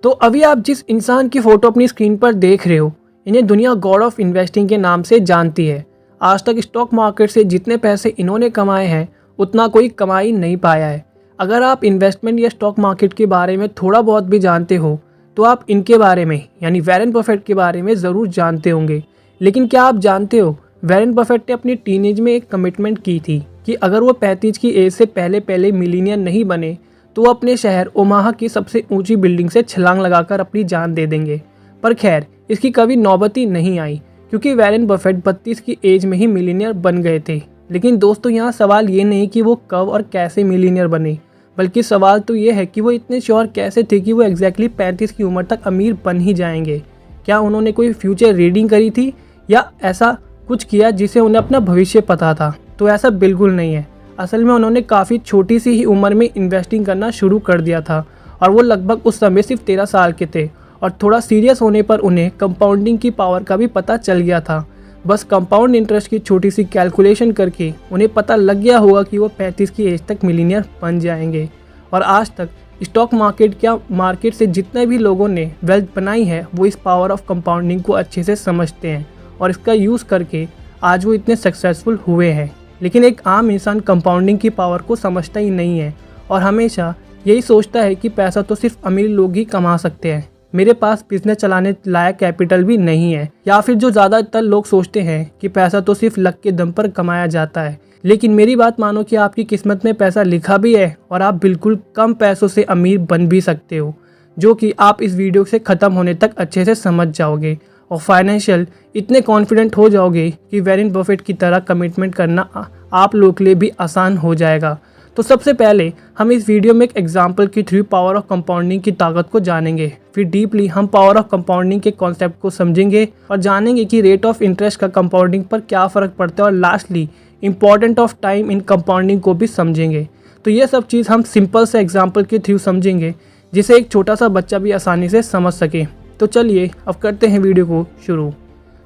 तो अभी आप जिस इंसान की फ़ोटो अपनी स्क्रीन पर देख रहे हो, इन्हें दुनिया गॉड ऑफ इन्वेस्टिंग के नाम से जानती है। आज तक स्टॉक मार्केट से जितने पैसे इन्होंने कमाए हैं, उतना कोई कमा ही नहीं पाया है। अगर आप इन्वेस्टमेंट या स्टॉक मार्केट के बारे में थोड़ा बहुत भी जानते हो, तो आप इनके बारे में यानी वॉरेन बफेट के बारे में ज़रूर जानते होंगे। लेकिन क्या आप जानते हो, वॉरेन बफेट ने अपनी टीनेज में एक कमिटमेंट की थी कि अगर वो 35 की एज से पहले मिलीनियर नहीं बने तो वो अपने शहर ओमाहा की सबसे ऊंची बिल्डिंग से छलांग लगाकर अपनी जान दे देंगे। पर खैर, इसकी कभी नौबत ही नहीं आई, क्योंकि वॉरेन बफेट 32 की एज में ही मिलीनियर बन गए थे। लेकिन दोस्तों, यहाँ सवाल ये नहीं कि वो कब और कैसे मिलीनियर बने, बल्कि सवाल तो ये है कि वो इतने श्योर कैसे थे कि वो एग्जैक्टली 35 की उम्र तक अमीर बन ही जाएंगे। क्या उन्होंने कोई फ्यूचर रीडिंग करी थी या ऐसा कुछ किया जिसे उन्हें अपना भविष्य पता था? तो ऐसा बिल्कुल नहीं है। असल में उन्होंने काफ़ी छोटी सी ही उम्र में इन्वेस्टिंग करना शुरू कर दिया था, और वो लगभग उस समय सिर्फ 13 साल के थे। और थोड़ा सीरियस होने पर उन्हें कंपाउंडिंग की पावर का भी पता चल गया था। बस कंपाउंड इंटरेस्ट की छोटी सी कैलकुलेशन करके उन्हें पता लग गया होगा कि वो 35 की एज तक मिलीनियर बन जाएंगे। और आज तक स्टॉक मार्केट से जितने भी लोगों ने वेल्थ बनाई है, वो इस पावर ऑफ कंपाउंडिंग को अच्छे से समझते हैं और इसका यूज़ करके आज वो इतने सक्सेसफुल हुए हैं। लेकिन एक आम इंसान कंपाउंडिंग की पावर को समझता ही नहीं है और हमेशा यही सोचता है कि पैसा तो सिर्फ अमीर लोग ही कमा सकते हैं, मेरे पास बिजनेस चलाने लायक कैपिटल भी नहीं है। या फिर जो ज़्यादातर लोग सोचते हैं कि पैसा तो सिर्फ लक के दम पर कमाया जाता है। लेकिन मेरी बात मानो कि आपकी किस्मत में पैसा लिखा भी है और आप बिल्कुल कम पैसों से अमीर बन भी सकते हो, जो कि आप इस वीडियो से ख़त्म होने तक अच्छे से समझ जाओगे और फाइनेंशियल इतने कॉन्फिडेंट हो जाओगे कि वॉरेन बफेट की तरह कमिटमेंट करना आप लोग के लिए भी आसान हो जाएगा। तो सबसे पहले हम इस वीडियो में एक एग्जांपल के थ्रू पावर ऑफ कंपाउंडिंग की ताकत को जानेंगे। फिर डीपली हम पावर ऑफ कंपाउंडिंग के कॉन्सेप्ट को समझेंगे और जानेंगे कि रेट ऑफ इंटरेस्ट का कंपाउंडिंग पर क्या फ़र्क पड़ता है, और lastly important of time in compounding को भी समझेंगे। तो ये सब चीज़ हम सिंपल से एग्जाम्पल के थ्रू समझेंगे, जिसे एक छोटा सा बच्चा भी आसानी से समझ सके। तो चलिए अब करते हैं वीडियो को शुरू।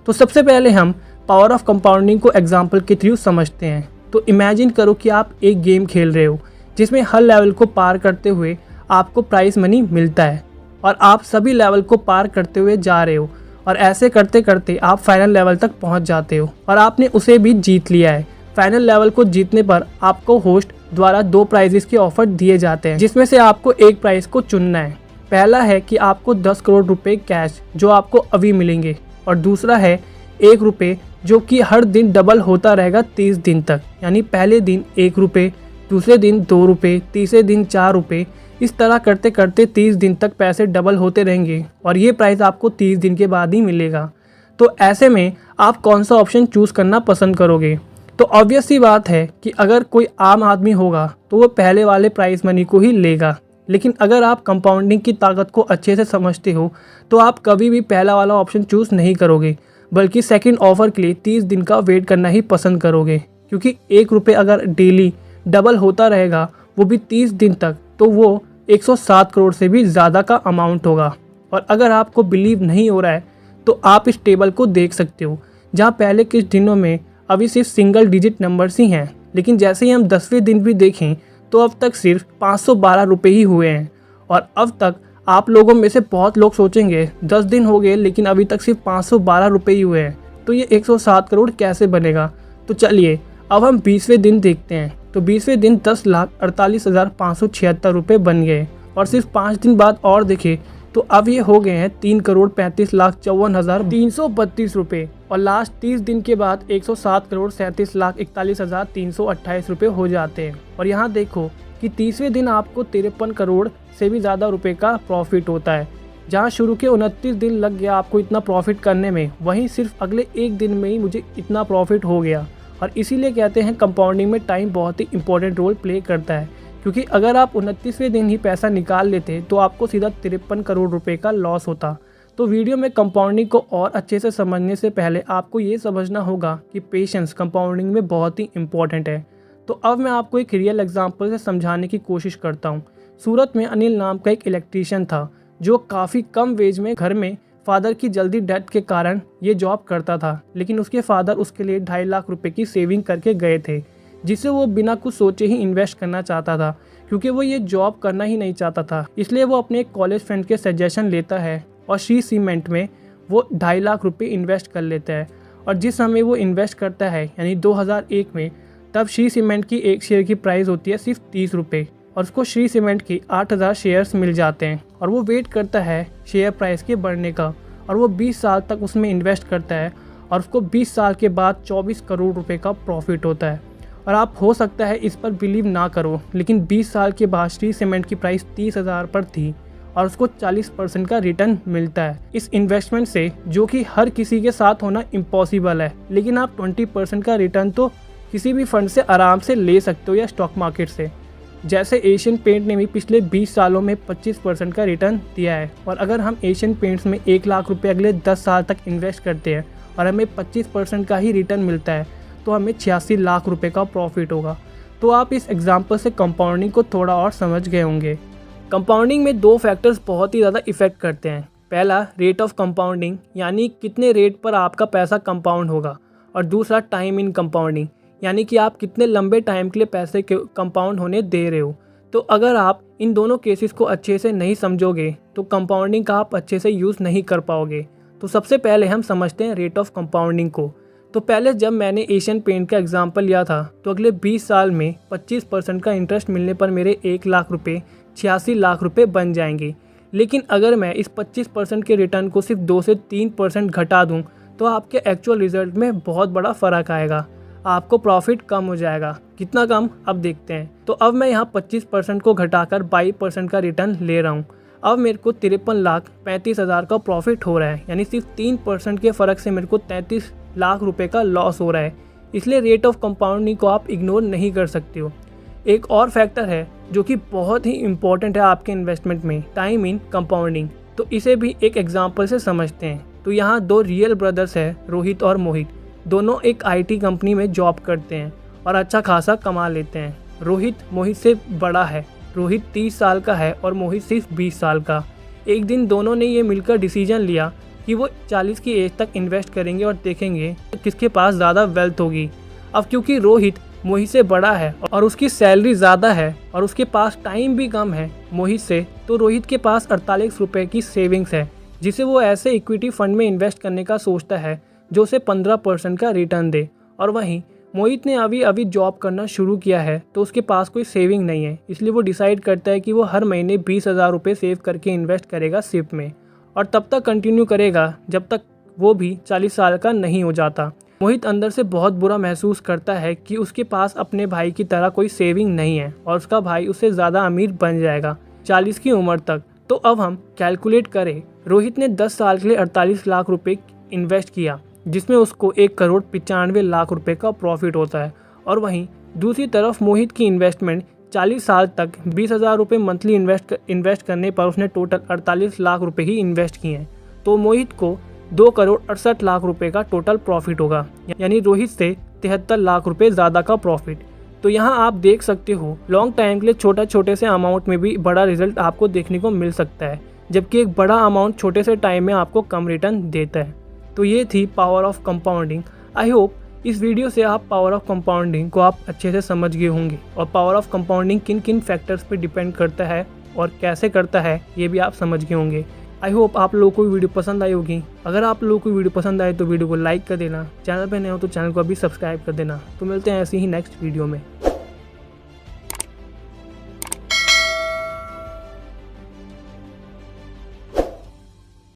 तो सबसे पहले हम पावर ऑफ कंपाउंडिंग को एग्जाम्पल के थ्रू समझते हैं। तो इमेजिन करो कि आप एक गेम खेल रहे हो जिसमें हर लेवल को पार करते हुए आपको प्राइज़ मनी मिलता है, और आप सभी लेवल को पार करते हुए जा रहे हो, और ऐसे करते करते आप फाइनल लेवल तक पहुंच जाते हो और आपने उसे भी जीत लिया है। फाइनल लेवल को जीतने पर आपको होस्ट द्वारा 2 प्राइजेस के ऑफर दिए जाते हैं, जिसमें से आपको एक प्राइज़ को चुनना है। पहला है कि आपको 10 करोड़ रुपए कैश जो आपको अभी मिलेंगे, और दूसरा है 1 रुपये जो कि हर दिन डबल होता रहेगा 30 दिन तक। यानी पहले दिन 1 रुपये, दूसरे दिन 2 रुपये, तीसरे दिन 4 रुपये, इस तरह करते करते 30 दिन तक पैसे डबल होते रहेंगे, और ये प्राइस आपको 30 दिन के बाद ही मिलेगा। तो ऐसे में आप कौन सा ऑप्शन चूज़ करना पसंद करोगे? तो ऑब्वियस सी बात है कि अगर कोई आम आदमी होगा तो वो पहले वाले प्राइस मनी को ही लेगा। लेकिन अगर आप कंपाउंडिंग की ताकत को अच्छे से समझते हो तो आप कभी भी पहला वाला ऑप्शन चूज़ नहीं करोगे, बल्कि सेकंड ऑफर के लिए 30 दिन का वेट करना ही पसंद करोगे। क्योंकि 1 रुपये अगर डेली डबल होता रहेगा, वो भी 30 दिन तक, तो वो 107 करोड़ से भी ज़्यादा का अमाउंट होगा। और अगर आपको बिलीव नहीं हो रहा है तो आप इस टेबल को देख सकते हो, जहाँ पहले कुछ दिनों में अभी सिर्फ सिंगल डिजिट नंबर्स ही हैं, लेकिन जैसे ही हम 10वें दिन भी देखें तो अब तक सिर्फ 512 रुपये ही हुए हैं। और अब तक आप लोगों में से बहुत लोग सोचेंगे 10 दिन हो गए लेकिन अभी तक सिर्फ 512 रुपये ही हुए हैं, तो ये 107 करोड़ कैसे बनेगा? तो चलिए अब हम 20वें दिन देखते हैं। तो 20वें दिन 10,48,576 रुपये बन गए, और सिर्फ 5 दिन बाद और देखें तो अब ये हो गए हैं 3,35,54,332 रुपये, और लास्ट 30 दिन के बाद 107,37,41,328 रुपये हो जाते हैं। और यहाँ देखो कि 30वें दिन आपको 53 करोड़ से भी ज़्यादा रुपए का प्रॉफिट होता है। जहाँ शुरू के 29 दिन लग गया आपको इतना प्रॉफिट करने में, वहीं सिर्फ अगले एक दिन में ही मुझे इतना प्रॉफिट हो गया। और इसीलिए कहते हैं कंपाउंडिंग में टाइम बहुत ही इंपॉर्टेंट रोल प्ले करता है, क्योंकि अगर आप 29वें दिन ही पैसा निकाल लेते तो आपको सीधा 53 करोड़ रुपए का लॉस होता। तो वीडियो में कंपाउंडिंग को और अच्छे से समझने से पहले आपको ये समझना होगा कि पेशेंस कंपाउंडिंग में बहुत ही इंपॉर्टेंट है। तो अब मैं आपको एक रियल एग्जांपल से समझाने की कोशिश करता हूँ। सूरत में अनिल नाम का एक इलेक्ट्रीशियन था, जो काफ़ी कम वेज में घर में फादर की जल्दी डेथ के कारण ये जॉब करता था। लेकिन उसके फादर उसके लिए 2.5 लाख रुपए की सेविंग करके गए थे, जिसे वो बिना कुछ सोचे ही इन्वेस्ट करना चाहता था, क्योंकि वो ये जॉब करना ही नहीं चाहता था। इसलिए वो अपने एक कॉलेज फ्रेंड के सजेशन लेता है और श्री सीमेंट में वो 2.5 लाख रुपये इन्वेस्ट कर लेता है। और जिस समय वो इन्वेस्ट करता है यानी 2001 में, तब श्री सीमेंट की एक शेयर की प्राइस होती है सिर्फ 30 रुपये और उसको श्री सीमेंट की 8,000 शेयर्स मिल जाते हैं। और वो वेट करता है शेयर प्राइस के बढ़ने का और वो 20 साल तक उसमें इन्वेस्ट करता है और उसको 20 साल के बाद 24 करोड़ रुपए का प्रॉफिट होता है। और आप हो सकता है इस पर बिलीव ना करो, लेकिन 20 साल के बाद श्री सीमेंट की प्राइस 30,000 पर थी और उसको 40% का रिटर्न मिलता है इस इन्वेस्टमेंट से, जो कि हर किसी के साथ होना इम्पॉसिबल है। लेकिन आप 20% का रिटर्न तो किसी भी फंड से आराम से ले सकते हो या स्टॉक मार्केट से। जैसे एशियन पेंट ने भी पिछले 20 सालों में 25% का रिटर्न दिया है। और अगर हम एशियन पेंट्स में 1 लाख रुपये अगले 10 साल तक इन्वेस्ट करते हैं और हमें 25% का ही रिटर्न मिलता है, तो हमें 86 लाख रुपए का प्रॉफिट होगा। तो आप इस एग्जाम्पल से कंपाउंडिंग को थोड़ा और समझ गए होंगे। कंपाउंडिंग में 2 फैक्टर्स बहुत ही ज़्यादा इफेक्ट करते हैं। पहला रेट ऑफ कंपाउंडिंग, यानी कितने रेट पर आपका पैसा कंपाउंड होगा, और दूसरा टाइम इन कंपाउंडिंग, यानी कि आप कितने लंबे टाइम के लिए पैसे कंपाउंड होने दे रहे हो। तो अगर आप इन दोनों केसेस को अच्छे से नहीं समझोगे तो कंपाउंडिंग का आप अच्छे से यूज़ नहीं कर पाओगे। तो सबसे पहले हम समझते हैं रेट ऑफ कंपाउंडिंग को। तो पहले जब मैंने एशियन पेंट का एग्जांपल लिया था, तो अगले 20 साल में 25% का इंटरेस्ट मिलने पर मेरे 1 लाख रुपये 86 लाख रुपये बन जाएंगे। लेकिन अगर मैं इस 25% के रिटर्न को सिर्फ 2 से 3% घटा दूं, तो आपके एक्चुअल रिजल्ट में बहुत बड़ा फ़र्क आएगा। आपको प्रॉफिट कम हो जाएगा। कितना कम, अब देखते हैं। तो अब मैं यहाँ 25% को घटाकर 22% का रिटर्न ले रहा हूँ। अब मेरे को 53,35,000 का प्रॉफिट हो रहा है, यानी सिर्फ 3% के फ़र्क से मेरे को 33 लाख रुपए का लॉस हो रहा है। इसलिए रेट ऑफ कंपाउंडिंग को आप इग्नोर नहीं कर सकते हो। एक और फैक्टर है जो कि बहुत ही इम्पोर्टेंट है आपके इन्वेस्टमेंट में, टाइम इन कंपाउंडिंग। तो इसे भी एक एग्जांपल से समझते हैं। तो यहाँ 2 रियल ब्रदर्स हैं, रोहित और मोहित। दोनों एक IT कंपनी में जॉब करते हैं और अच्छा खासा कमा लेते हैं। रोहित मोहित से बड़ा है। रोहित 30 साल का है और मोहित सिर्फ 20 साल का। एक दिन दोनों ने ये मिलकर डिसीजन लिया कि वो 40 की एज तक इन्वेस्ट करेंगे और देखेंगे किसके पास ज़्यादा वेल्थ होगी। अब क्योंकि रोहित मोहित से बड़ा है और उसकी सैलरी ज़्यादा है और उसके पास टाइम भी कम है मोहित से, तो रोहित के पास 48 रुपये की सेविंग्स है, जिसे वो ऐसे इक्विटी फंड में इन्वेस्ट करने का सोचता है जो उसे 15% का रिटर्न दे। और वहीं मोहित ने अभी जॉब करना शुरू किया है, तो उसके पास कोई सेविंग नहीं है। इसलिए वो डिसाइड करता है कि वो हर महीने 20,000 रुपये सेव करके इन्वेस्ट करेगा सिप में, और तब तक कंटिन्यू करेगा जब तक वो भी 40 साल का नहीं हो जाता। मोहित अंदर से बहुत बुरा महसूस करता है कि उसके पास अपने भाई की तरह कोई सेविंग नहीं है और उसका भाई उससे ज़्यादा अमीर बन जाएगा 40 की उम्र तक। तो अब हम कैलकुलेट करें, रोहित ने 10 साल के लिए 48 लाख रुपये इन्वेस्ट किया, जिसमें उसको 1,95,00,000 रुपये का प्रॉफिट होता है। और वहीं दूसरी तरफ मोहित की इन्वेस्टमेंट 40 साल तक 20,000 रुपये मंथली इन्वेस्ट करने पर उसने टोटल 48 लाख रुपये ही इन्वेस्ट किए हैं। तो मोहित को 2,68,00,000 रुपये का टोटल प्रॉफिट होगा, यानी रोहित से 73 लाख रुपये ज़्यादा का प्रॉफिट। तो यहाँ आप देख सकते हो, लॉन्ग टाइम के लिए छोटे से अमाउंट में भी बड़ा रिजल्ट आपको देखने को मिल सकता है, जबकि एक बड़ा अमाउंट छोटे से टाइम में आपको कम रिटर्न देता है। तो ये थी power of compounding. I hope इस वीडियो से आप पावर ऑफ कंपाउंडिंग को आप अच्छे से समझ गए होंगे, और पावर ऑफ कंपाउंडिंग किन किन फैक्टर्स पे डिपेंड करता है और कैसे करता है ये भी आप समझ गए होंगे। आई होप आप लोगों को वीडियो पसंद आई होगी। अगर आप लोगों को वीडियो पसंद आए तो वीडियो को लाइक कर देना, चैनल पे नए हो तो चैनल को अभी सब्सक्राइब कर देना। तो मिलते हैं ऐसे ही नेक्स्ट वीडियो में।